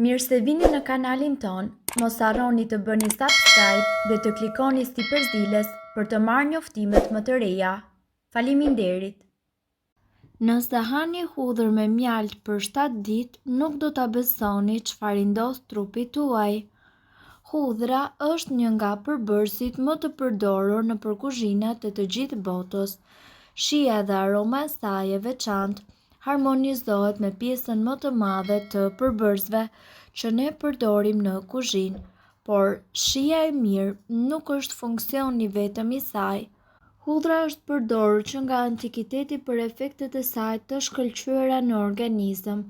Mirë se vini në kanalin ton, mos harroni të bëni subscribe dhe të klikoni si përzdiles për të marrë njoftimet më të reja. Faleminderit! Nëse hani hudhër me mjalt për 7 ditë, nuk do ta besoni çfarë i ndodh trupit tuaj. Hudhra është një nga përbërësit më të përdorur në kuzhinat e të gjithë botës. Shija dhe aroma e saj e veçantë harmonizohet me pjesën më të madhe të përbërësve që ne përdorim në kuzhinë, por shija e mirë nuk është funksioni vetëm i saj. Hudhra është përdorur që nga antikiteti për efektet e saj të shkëlqyera në organizëm.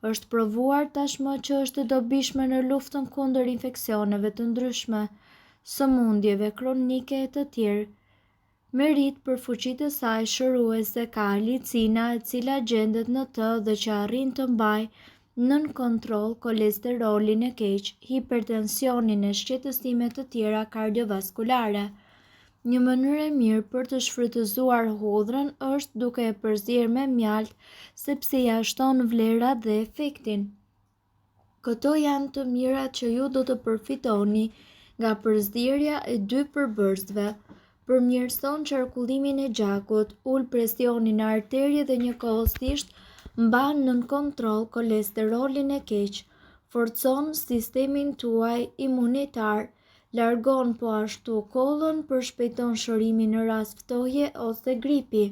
Është provuar tashmë që është e dobishme në luftën kundër infeksioneve të ndryshme, sëmundjeve kronike e të tjerë. Merit për fuqitë e saj shëruese ka alicina e cila gjendet në të dhe që arrin të mbajë nën kontroll kolesterolin e keq, hipertensionin e shqetësime të tjera kardiovaskulare. Një mënyrë e mirë për të shfrytëzuar hudhrën është duke e përzier me mjalt, sepse ia shton vlerat dhe efektin. Këto janë të mirat që ju do të përfitoni nga përzierja e 2 përbërësve. Përmirëson qarkullimin e gjakut, ul presionin në arterje dhe njëkohësisht mban nën kontroll kolesterolin e keq, forcon sistemin tuaj imunitar, largon po ashtu kollën, përshpejton shërimin në rast ftohje ose gripi.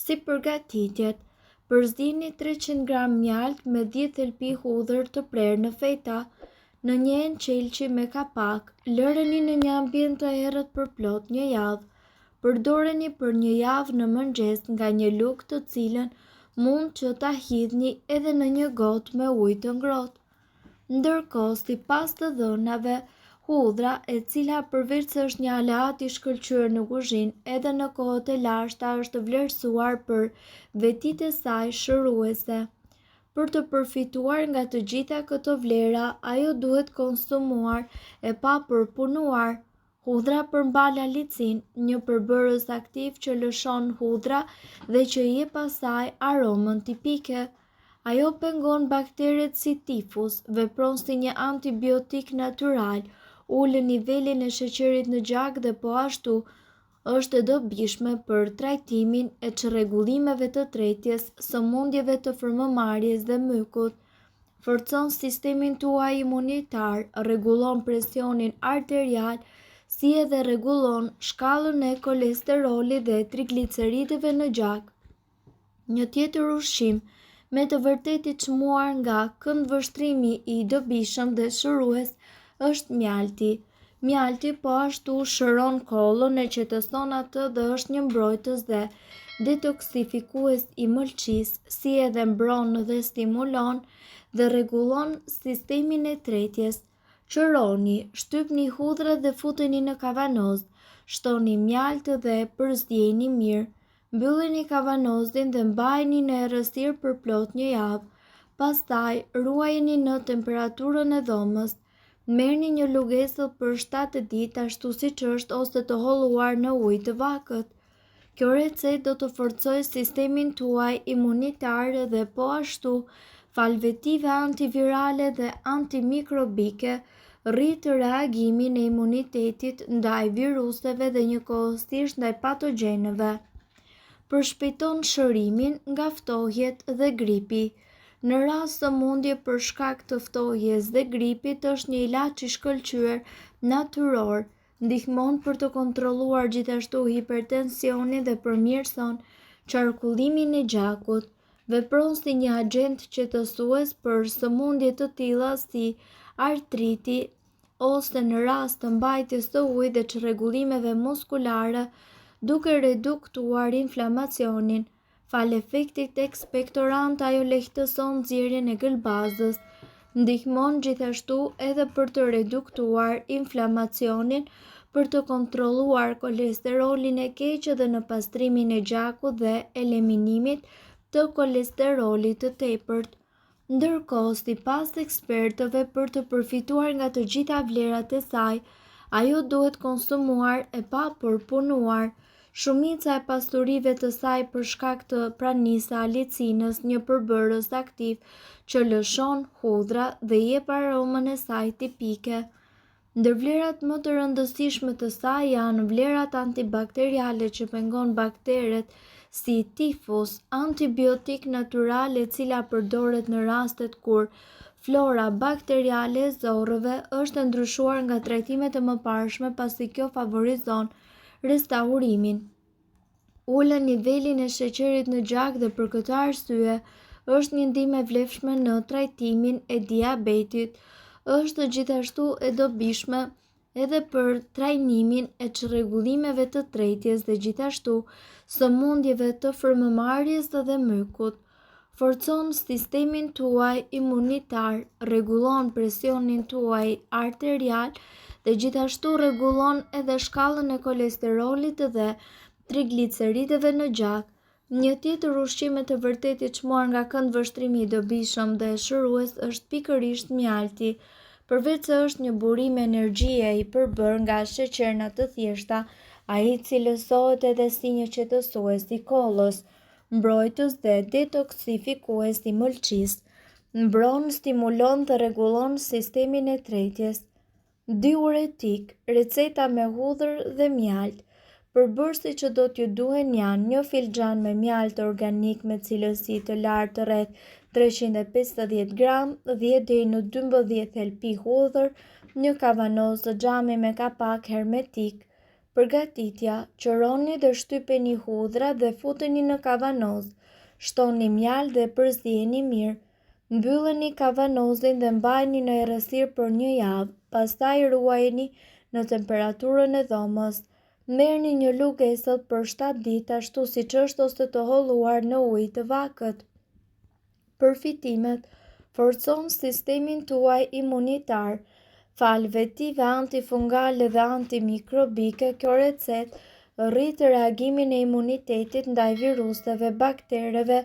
Si përgatitjet: përzdini 300 gram mjalt me 10 thelpi hudhër të prerë në feta, në një enqelqi me kapak, lëreni në një ambient të errët për plot 1 javë. Përdoreni për 1 javë në mëngjes nga një lugë të cilën mund që ta hidhni edhe në një gotë me ujë të ngrohtë. Ndërkohë, sipas të dhënave, hudhra, e cila përveç se është një aleat i shkëlqyer në kuzhinë, edhe në kohët e lashta është vlerësuar për vetitë e saj shëruese. Për të përfituar nga të gjitha këto vlera, ajo duhet konsumuar e pa përpunuar. Hudhra përmbal alicin, një përbërës aktiv që lëshon hudhra dhe që i jep asaj aromën tipike. Ajo pengon bakteret si tifus, vepron si një antibiotik natyral, ulë nivelin e sheqerit në gjak dhe po ashtu është e dobishme për trajtimin e çrregullimeve të tretjes, sëmundjeve të frymëmarrjes dhe mykut. Forcon sistemin tuaj imunitar, rregullon presionin arterial, si edhe rregullon shkallën e kolesterolit dhe trigliceridëve në gjak. Një tjetër ushqim me të vërtetë i çmuar nga këndvështrimi i dobishëm dhe shërues është mjalti. Mjalti po ashtu shëron kollën, e qetëson atë dhe është një mbrojtës dhe detoksifikues i mëlçisë, si edhe mbron dhe stimulon dhe rregullon sistemin e tretjes. Qëroni, shtypni hudhrën dhe futeni në kavanozë, shtoni mjalt dhe përzieni mirë. Mbyllini kavanozin dhe mbajini në errësirë për plot 1 javë. Pastaj ruajeni në temperaturën e dhomës. Merrni një lugesëll për 7 ditë ashtu siç është ose të holluar në ujë të vakët. Kjo recetë do të forcojë sistemin tuaj imunitar dhe po ashtu falvetive antivirale dhe antimikrobike, rrit reagimin e imunitetit ndaj viruseve dhe njëkohësisht ndaj patogjenëve. Përshpejton shërimin nga ftohjet dhe gripi. Në rast sëmundje për shkak të ftohjes dhe gripit është një ilaç i shkëlqyer natyror, ndihmon për të kontrolluar gjithashtu hipertensionin dhe përmirëson qarkullimin e gjakut. Vepron si një agent qetësues për sëmundje të tilla si artriti ose në rast të mbajtjes së ujit dhe çrregullimeve muskulare, duke reduktuar inflamacionin. Fal efektit ekspektorant, ajo lehtëson nxjerrjen e gëlbazës, ndihmon gjithashtu edhe për të reduktuar inflamacionin, për të kontrolluar kolesterolin e keq dhe në pastrimin e gjakut dhe eliminimin të kolesterolit të tepërt. Ndërkohë, sipas ekspertëve, për të përfituar nga të gjitha vlerat e saj, ajo duhet konsumuar e pa përpunuar. Shumica e pasurive të saj për shkak të pranisë së alicinës, një përbërës aktiv që lëshon hudhra dhe jep aromën e saj tipike. Ndër vlerat më të rëndësishme të saj janë vlerat antibakteriale që pengon bakteret si tifus, antibiotik natyral e cila përdoret në rastet kur flora bakteriale e zorrëve është ndryshuar nga trajtimet e mëparshme pasi kjo favorizon restaurimin. Ulën nivelin e sheqerit në gjak dhe për këtë arsye është një ndihmë e vlefshme në trajtimin e diabetit. Është gjithashtu e dobishme edhe për trajnimin e çrregullimeve të tretjes dhe gjithashtu sëmundjeve të frymëmarrjes dhe mykut. Forcon sistemin tuaj imunitar, rregullon presionin tuaj arterial dhe gjithashtu rregullon edhe shkallën e kolesterolit dhe trigliceridëve në gjak. Një tjetër ushqim të vërtet i çmuar nga këndvështrimi i dobishëm dhe shërues është pikërisht mjalti. Përveç se është një burim energjie i përbërë nga sheqerna të thjeshta, ai cilësohet edhe si një qetësues i kollës, mbrojtës dhe detoksifikues i mëlçisë, mbron, stimulon dhe rregullon sistemin e tretjes. Diuretik, receta me hudhër dhe mjalt. Përbërësit që do t'ju duhen janë një filxhan me mjalt organik me cilësi të lartë rreth 350 gram, 10 deri në 12 lp hudhër, një kavanozë xhami me kapak hermetik. Përgatitja: qëroni dhe shtypeni hudhra dhe futeni në kavanozë, shtoni mjalt dhe përzijeni mirë. Mbylleni kavanozin dhe mbajini në errësirë për një javë, pastaj ruajeni në temperaturën e dhomës. Merrni një lugë esot për 7 ditë ashtu siç është ose të holluar në ujë të vakët. Përfitimet: forcon sistemin tuaj imunitar, fal vetive antifungale dhe antimikrobike. Kjo recetë rrit reagimin e imunitetit ndaj viruseve, baktereve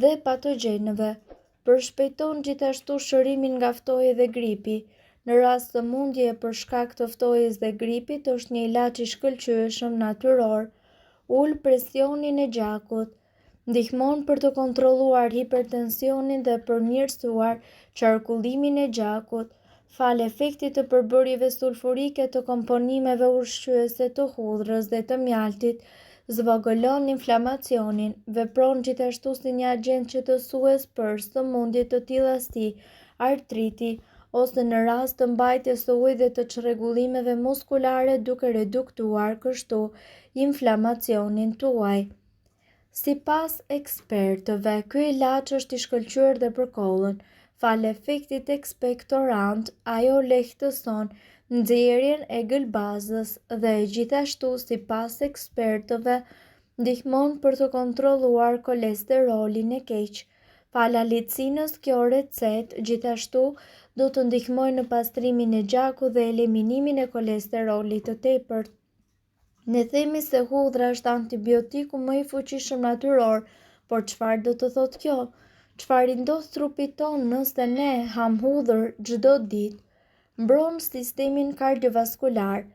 dhe patogjenëve. Përshpejton gjithashtu shërimin nga ftoja dhe gripi. Në rast sëmundjeje për shkak të ftojës dhe gripit është një ilaç i shkëlqyeshëm natyror. Ul presionin e gjakut. Ndihmon për të kontrolluar hipertensionin dhe përmirësuar qarkullimin e gjakut. Fal efektit të përbërjeve sulfurike të komponimeve ushqyese të hudhrës dhe të mjaltit, zvogëlon inflamacionin. Vepron gjithashtu si një agent qetësues për sëmundje të tilla si artriti, ose në rast të mbajtjes së ujit dhe të çrregullimeve muskulare duke reduktuar kështu inflamacionin tuaj. Sipas ekspertëve, ky ilaç është i shkëlqyer dhe për kollën. Fal efektit ekspektorant, ajo lehtëson nxjerrjen e gëlbazës dhe gjithashtu sipas ekspertëve ndihmon për të kontrolluar kolesterolin e keq. Fal alicinës, kjo recetë gjithashtu do të ndihmojë në pastrimin e gjakut dhe eliminimin e kolesterolit të tepërt. Ne themi se hudhra është antibiotiku më i fuqishëm natyror, por çfarë do të thotë kjo? Çfarë i ndodh trupit tonë nëse ne ham hudhër çdo ditë? Mbron sistemin kardiovaskular.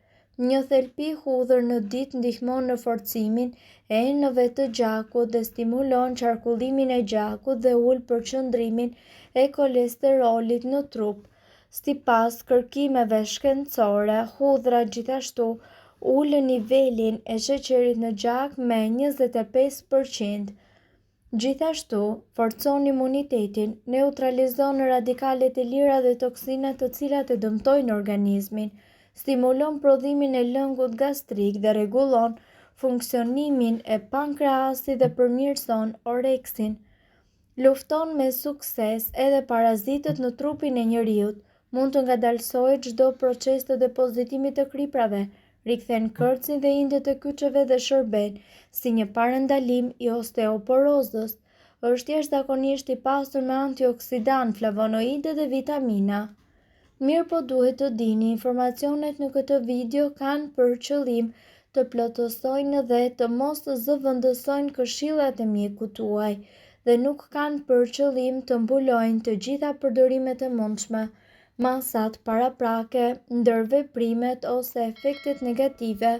Një thelpi hudhër në ditë ndihmon në forcimin e enëve të gjakut dhe stimulon qarkullimin e gjakut dhe ul përqendrimin e kolesterolit në trup. Sipas kërkimeve shkencore, hudhra gjithashtu ulën nivelin e sheqerit në gjak me 25%. Gjithashtu, forcon imunitetin, neutralizon radikalet e lira dhe toksinat të cilat e dëmtojnë organizmin, stimulon prodhimin e lëngut gastrik dhe rregullon funksionimin e pankreasit dhe përmirëson oreksin. Lufton me sukses edhe parazitët në trupin e njeriut, mund të ngadalsojë çdo proces të depozitimit të kriprave, rikthen kërcin dhe indet e kyçeve dhe shërben si një parandalim i osteoporozës. Është jashtëzakonisht i pasur me antioksidant, flavonoide dhe vitamina. Mirë po duhet të dini, informacionet në këtë video kanë për qëllim të plotësojnë dhe të mos zëvendësojnë këshillat e mjekut tuaj dhe nuk kanë për qëllim të mbulojnë të gjitha përdorimet e mundshme, masat paraprake, ndër veprimet ose efektet negative.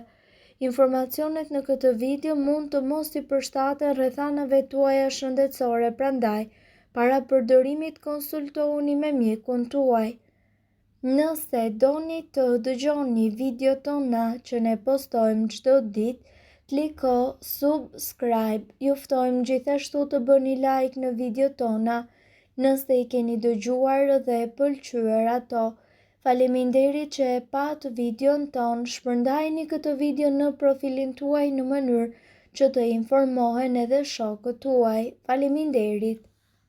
Informacionet në këtë video mund të mos i përshtaten rrethanave tuaja shëndetësore, prandaj, para përdorimit konsultohuni me mjekun tuaj. Nëse doni të dëgjoni video tona që ne postojmë çdo ditë, kliko subscribe. Ju ftojmë gjithashtu të bëni like në video tona nëse i keni dëgjuar dhe pëlqyer ato. Faleminderit që e pat videon ton. Shpërndajeni këtë video në profilin tuaj në mënyrë që të informohen edhe shokët tuaj. Faleminderit.